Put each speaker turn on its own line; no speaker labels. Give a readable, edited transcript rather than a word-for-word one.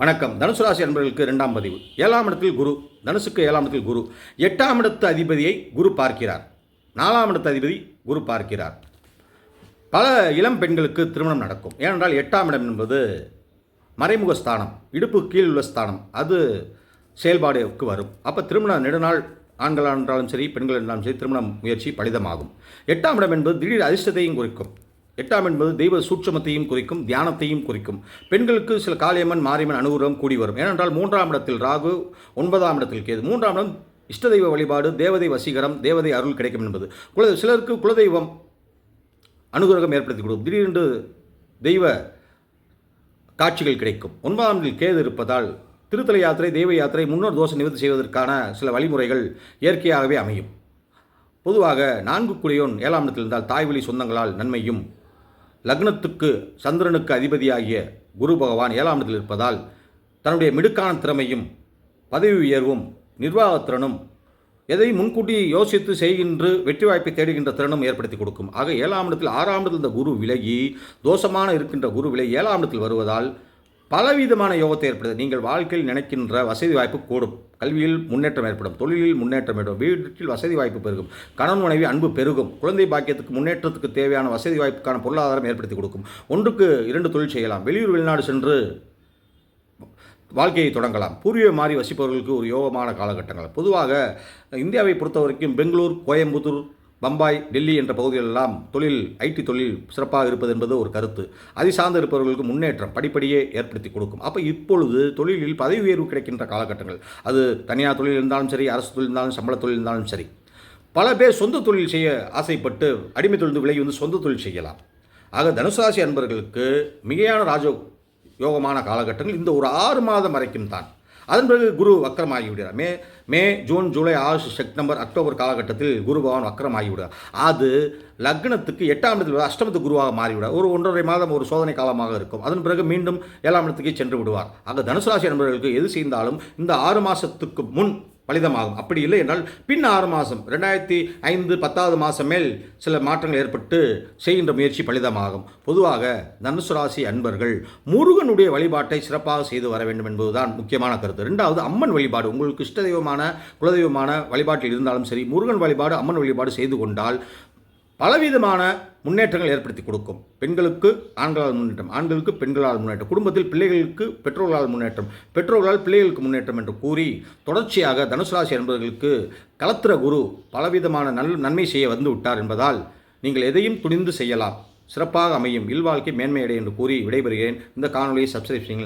வணக்கம். தனுசு ராசி அன்பர்களுக்கு 2ஆம் பதிவு. 7ஆம் இடத்தில் குரு. தனுசுக்கு 7ஆம் இடத்தில் குரு. 8ஆம் இடத்து அதிபதியை குரு பார்க்கிறார். 4ஆம் இடத்து அதிபதி குரு பார்க்கிறார். பல இளம் பெண்களுக்கு திருமணம் நடக்கும். ஏனென்றால் 8ஆம் இடம் என்பது மறைமுக ஸ்தானம், இடுப்பு கீழ் உள்ள ஸ்தானம். அது செயல்பாடுக்கு வரும். அப்போ திருமணம் நெடுநாள் ஆண்களாக இருந்தாலும் சரி, பெண்கள் இருந்தாலும் சரி, திருமண முயற்சி பலிதமாகும். 8ஆம் இடம் என்பது திடீர் அதிர்ஷ்டத்தையும் குறிக்கும். 8ஆம் என்பது தெய்வ சூட்சமத்தையும் குறிக்கும், தியானத்தையும் குறிக்கும். பெண்களுக்கு சில காளியம்மன் மாரியம்மன் அனுகிரகம் கூடி வரும். ஏனென்றால் 3ஆம் இடத்தில் ராகு, 9ஆம் இடத்தில் கேது. 3ஆம் இடம் இஷ்ட தெய்வ வழிபாடு, தேவதை வசீகரம், தேவதை அருள் கிடைக்கும் என்பது. சிலருக்கு குலதெய்வம் அனுகிரகம் ஏற்படுத்தி கொடுக்கும். திடீரென்று தெய்வ காட்சிகள் கிடைக்கும். 9ஆம் இடத்தில் கேது இருப்பதால் திருத்தல யாத்திரை, தெய்வ யாத்திரை, முன்னோர் தோஷ நிவர்த்தி செய்வதற்கான சில வழிமுறைகள் இயற்கையாகவே அமையும். பொதுவாக 4 குடியோன் 7ஆம் இடத்தில் இருந்தால் தாய்வழி சொந்தங்களால் நன்மையும், லக்னத்துக்கு சந்திரனுக்கு அதிபதியாகிய குரு பகவான் 7ஆம் இடத்தில் இருப்பதால் தன்னுடைய மிடுக்கான திறமையும், பதவி உயர்வும், நிர்வாகத்திறனும், எதை முன்கூட்டி யோசித்து செய்கின்ற வெற்றி வாய்ப்பை தேடுகின்ற திறனும் ஏற்படுத்தி கொடுக்கும். ஆக 7ஆம் இடத்தில் 6ஆம் இடத்தில் இந்த குரு விலகி தோஷமான இருக்கின்ற குரு விலகி 7ஆம் இடத்தில் வருவதால் பலவிதமான யோகத்தை ஏற்படுது. நீங்கள் வாழ்க்கையில் நினைக்கின்ற வசதி வாய்ப்பு கூடும். கல்வியில் முன்னேற்றம் ஏற்படும், தொழிலில் முன்னேற்றம் ஏற்படும், வீட்டில் வசதி வாய்ப்பு பெருகும், கணவன் மனைவி அன்பு பெருகும், குழந்தை பாக்கியத்துக்கு முன்னேற்றத்துக்கு தேவையான வசதி வாய்ப்புக்கான பொருளாதாரம் ஏற்படுத்தி கொடுக்கும். 1க்கு 2 தொழில் செய்யலாம். வெளியூர் வெளிநாடு சென்று வாழ்க்கையை தொடங்கலாம். பூர்வீக மாறி வசிப்பவர்களுக்கு ஒரு யோகமான காலகட்டங்கள். பொதுவாக இந்தியாவை பொறுத்த வரைக்கும் பெங்களூர், கோயம்புத்தூர், பம்பாய், டெல்லி என்ற பகுதிகளெல்லாம் ஐடி தொழில் சிறப்பாக இருப்பது என்பது ஒரு கருத்து. அதை சார்ந்து இருப்பவர்களுக்கு முன்னேற்றம் படிப்படியே ஏற்படுத்தி கொடுக்கும். அப்போ இப்பொழுது தொழிலில் பதவி உயர்வு கிடைக்கின்ற காலகட்டங்கள். அது தனியார் தொழில் இருந்தாலும் சரி, அரசு தொழில் இருந்தாலும், சம்பள தொழில் இருந்தாலும் சரி. பல பேர் சொந்த தொழில் செய்ய ஆசைப்பட்டு அடிமை தொழில் விலகி வந்து சொந்த தொழில் செய்யலாம். ஆக தனுசு ராசி அன்பர்களுக்கு மிகையான ராஜ யோகமான காலகட்டங்கள் இந்த ஒரு 6 மாதம் வரைக்கும் தான். அதன் பிறகு குரு வக்கரமாகி விடுகிறார். May, June, July, August, September, October காலகட்டத்தில் குரு பகவான் வக்கரமாகி விடுகிறார். அது லக்னத்துக்கு 8ஆம் இடத்தில் அஷ்டமத்து குருவாக மாறிவிடார். ஒரு 1.5 மாதம் ஒரு சோதனை காலமாக இருக்கும். அதன் பிறகு மீண்டும் 7ஆம் இடத்துக்கே சென்று விடுவார். ஆக தனுசு ராசி நண்பர்களுக்கு எது செய்தாலும் இந்த 6 மாதத்துக்கு முன் பலிதமாகும். அப்படி இல்லை என்றால் பின் 6 மாதம் 2005 10வது மாதம் மேல் சில மாற்றங்கள் ஏற்பட்டு செய்கின்ற முயற்சி பலிதமாகும். பொதுவாக தனுசு ராசி அன்பர்கள் முருகனுடைய வழிபாட்டை சிறப்பாக செய்து வர வேண்டும் என்பதுதான் முக்கியமான கருத்து. 2வது அம்மன் வழிபாடு. உங்களுக்கு இஷ்ட தெய்வமான குலதெய்வமான வழிபாட்டில் இருந்தாலும் சரி, முருகன் வழிபாடு, அம்மன் வழிபாடு செய்து கொண்டால் பலவிதமான முன்னேற்றங்கள் ஏற்படுத்தி கொடுக்கும். பெண்களுக்கு ஆண்களால் முன்னேற்றம், ஆண்களுக்கு பெண்களால் முன்னேற்றம், குடும்பத்தில் பிள்ளைகளுக்கு பெற்றோர்களால் முன்னேற்றம், பெற்றோர்களால் பிள்ளைகளுக்கு முன்னேற்றம் என்று கூறி தொடர்ச்சியாக தனுசு ராசி என்பவர்களுக்கு கலத்திர குரு பலவிதமான நன்மை செய்ய வந்து விட்டார் என்பதால் நீங்கள் எதையும் துணிந்து செய்யலாம். சிறப்பாக அமையும், இல்வாழ்க்கை மேன்மையடை என்று கூறி விடைபெறுகிறேன். இந்த காணொலியை சப்ஸ்கிரைப் செய்யுங்கள்.